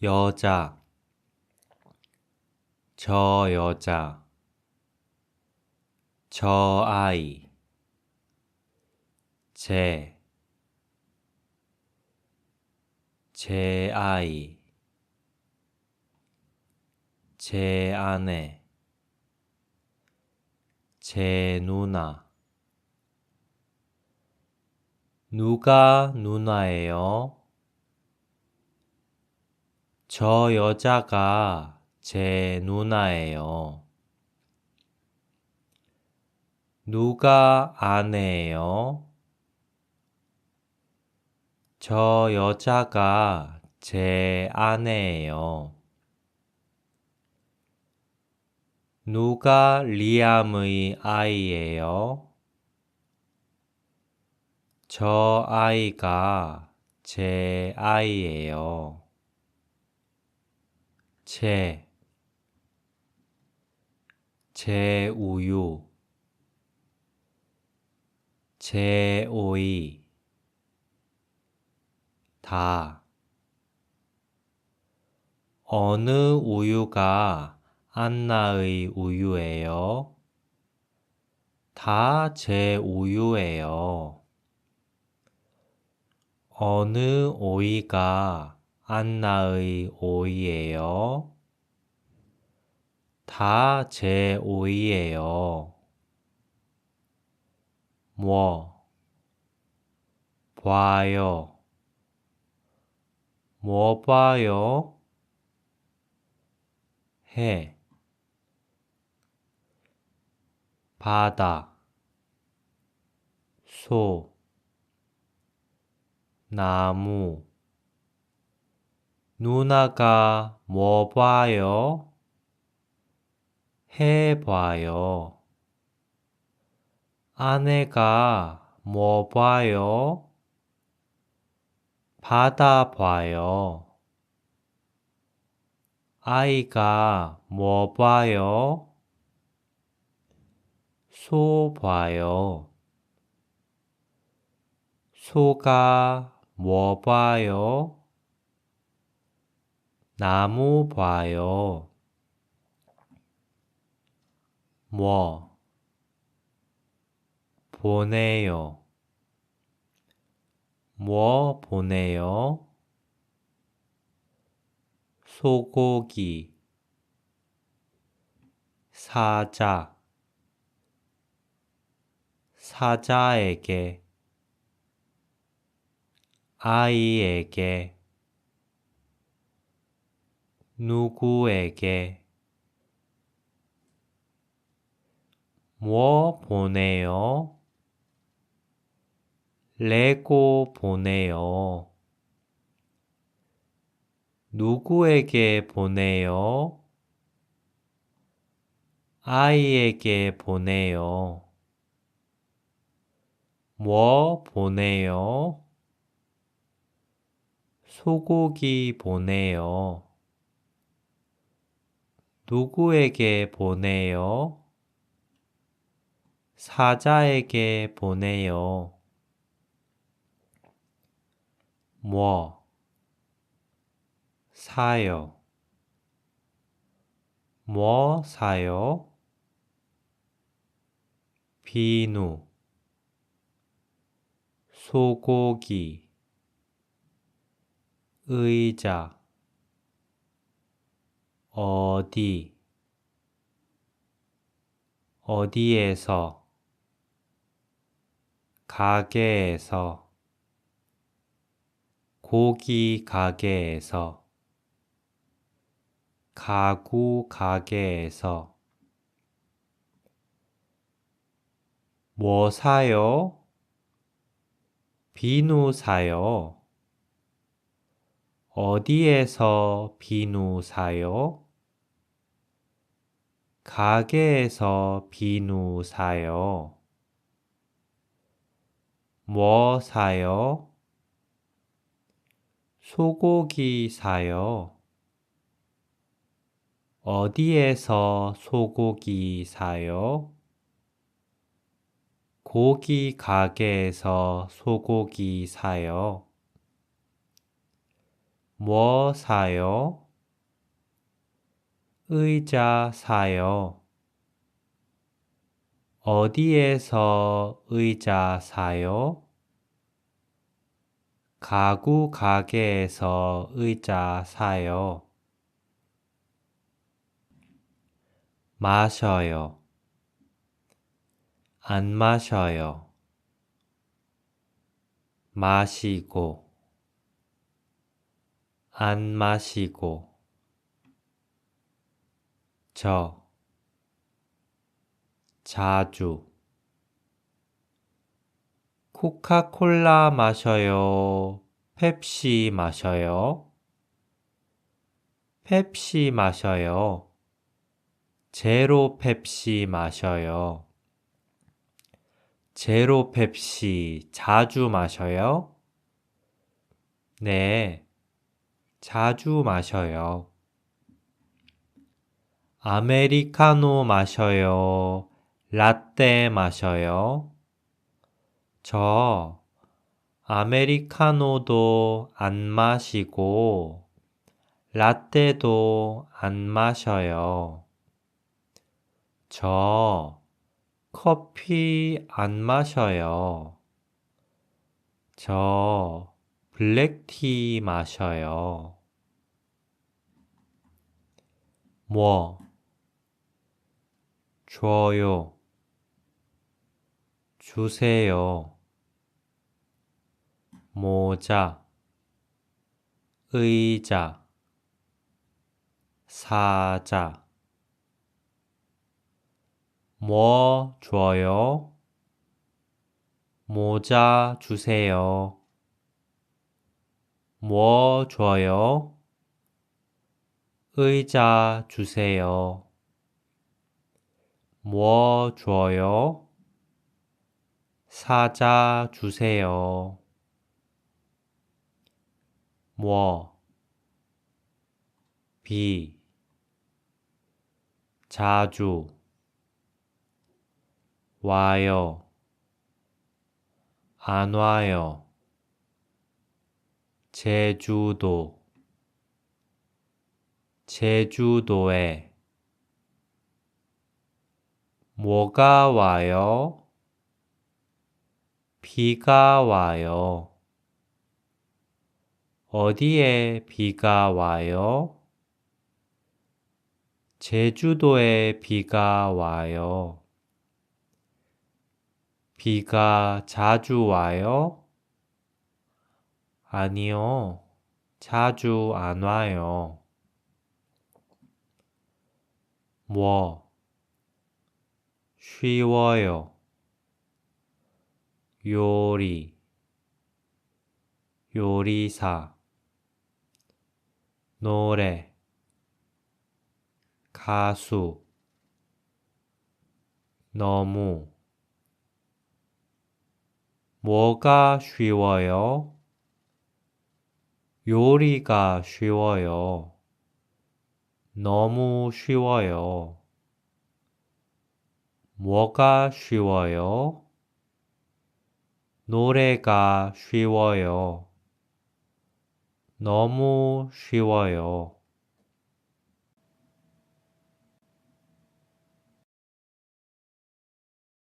여자, 저 여자, 저 아이, 제 아이, 제 아내, 제 누나. 누가 누나예요? 저 여자가 제 누나예요. 누가 아내예요? 저 여자가 제 아내예요. 누가 리암의 아이예요? 저 아이가 제 아이예요. 제 우유, 제 오이, 다. 어느 우유가 안나의 우유예요? 다 제 우유예요. 어느 오이가 안나의 오이예요? 다 제 오이예요. 봐요. 뭐 봐요? 해, 바다, 소, 나무. 누나가 뭐 봐요? 해 봐요. 아내가 뭐 봐요? 바다 봐요. 아이가 뭐 봐요? 소 봐요. 소가 뭐 봐요? 나무 봐요. 뭐 보내요. 뭐 보내요? 소고기, 사자, 사자에게, 아이에게, 누구에게, 뭐 보내요? 레고 보내요. 누구에게 보내요? 아이에게 보내요. 뭐 보내요? 소고기 보내요. 누구에게 보내요? 사자에게 보내요. 뭐 사요? 뭐 사요? 비누, 소고기, 의자, 어디, 어디에서, 가게에서, 고기 가게에서, 가구 가게에서. 뭐 사요? 비누 사요. 어디에서 비누 사요? 가게에서 비누 사요. 뭐 사요? 소고기 사요. 어디에서 소고기 사요? 고기 가게에서 소고기 사요. 뭐 사요? 의자 사요. 어디에서 의자 사요? 가구 가게에서 의자 사요. 마셔요. 안 마셔요. 마시고, 안 마시고. 자주. 코카콜라 마셔요. 펩시 마셔요. 펩시 마셔요. 제로 펩시 마셔요. 제로 펩시 자주 마셔요? 네, 자주 마셔요. 아메리카노 마셔요. 라떼 마셔요. 저 아메리카노도 안 마시고 라떼도 안 마셔요. 저 커피 안 마셔요. 저 블랙티 마셔요. 뭐, 줘요. 주세요. 모자, 의자, 사자. 뭐 줘요? 모자 주세요. 뭐 줘요? 의자 주세요. 뭐 줘요? 사자 주세요. 뭐, 자주, 와요, 안 와요. 제주도, 제주도에. 뭐가 와요? 비가 와요. 어디에 비가 와요? 제주도에 비가 와요. 비가 자주 와요? 아니요, 자주 안 와요. 뭐, 쉬워요. 요리, 요리사. 노래, 가수. 너무. 뭐가 쉬워요? 요리가 쉬워요. 너무 쉬워요. 뭐가 쉬워요? 노래가 쉬워요. 너무 쉬워요.